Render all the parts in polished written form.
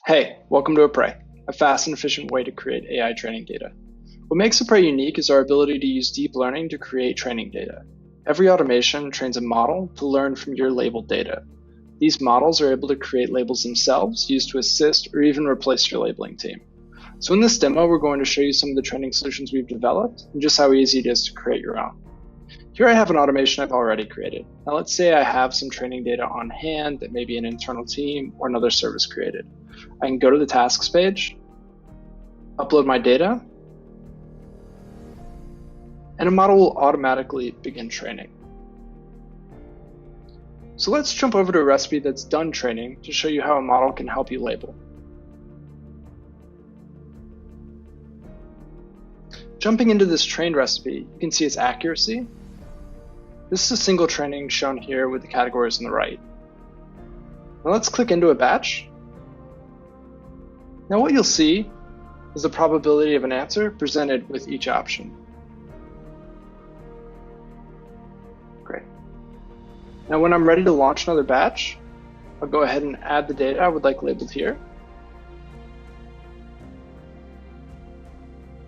Hey, welcome to Apres, a fast and efficient way to create AI training data. What makes Apres unique is our ability to use deep learning to create training data. Every automation trains a model to learn from your labeled data. These models are able to create labels themselves, used to assist or even replace your labeling team. So in this demo, we're going to show you some of the training solutions we've developed and just how easy it is to create your own. Here I have an automation I've already created. Now let's say I have some training data on hand that maybe an internal team or another service created. I can go to the tasks page, upload my data, and a model will automatically begin training. So let's jump over to a recipe that's done training to show you how a model can help you label. Jumping into this trained recipe, you can see its accuracy. This is a single training shown here with the categories on the right. Now let's click into a batch. Now what you'll see is the probability of an answer presented with each option. Great. Now when I'm ready to launch another batch, I'll go ahead and add the data I would like labeled here.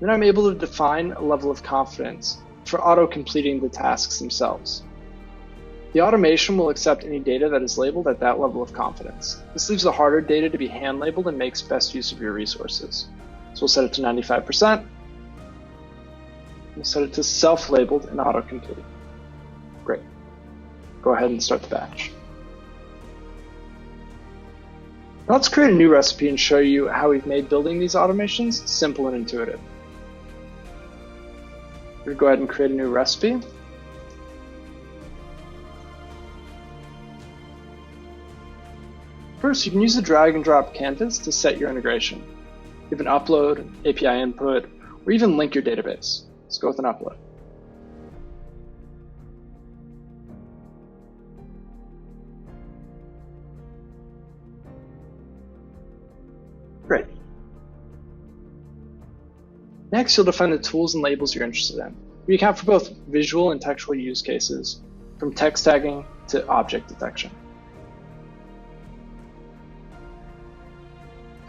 Then I'm able to define a level of confidence for auto-completing the tasks themselves. The automation will accept any data that is labeled at that level of confidence. This leaves the harder data to be hand-labeled and makes best use of your resources. So we'll set it to 95%. We'll set it to self-labeled and auto-complete. Great. Go ahead and start the batch. Now let's create a new recipe and show you how we've made building these automations simple and intuitive. We'll go ahead and create a new recipe. First, you can use the drag and drop canvas to set your integration. You can upload, API input, or even link your database. Let's go with an upload. Great. Next, you'll define the tools and labels you're interested in. We account for both visual and textual use cases, from text tagging to object detection.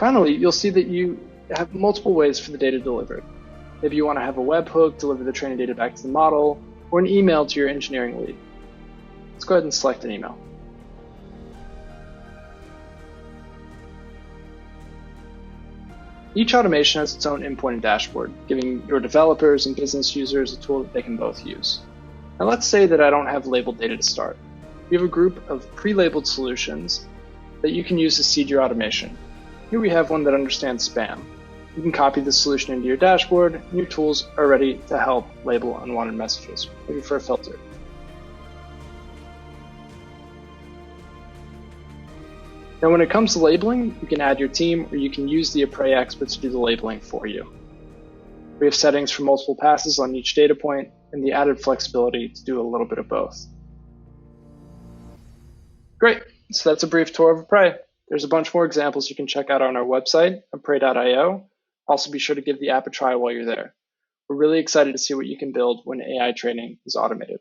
Finally, you'll see that you have multiple ways for the data delivered. Maybe you want to have a webhook deliver the training data back to the model, or an email to your engineering lead. Let's go ahead and select an email. Each automation has its own endpoint and dashboard, giving your developers and business users a tool that they can both use. Now let's say that I don't have labeled data to start. We have a group of pre-labeled solutions that you can use to seed your automation. Here we have one that understands spam. You can copy the solution into your dashboard, and your tools are ready to help label unwanted messages, maybe for a filter. Now when it comes to labeling, you can add your team, or you can use the Apres experts to do the labeling for you. We have settings for multiple passes on each data point, and the added flexibility to do a little bit of both. Great, so that's a brief tour of Apres. There's a bunch more examples you can check out on our website, apres.io. Also be sure to give the app a try while you're there. We're really excited to see what you can build when AI training is automated.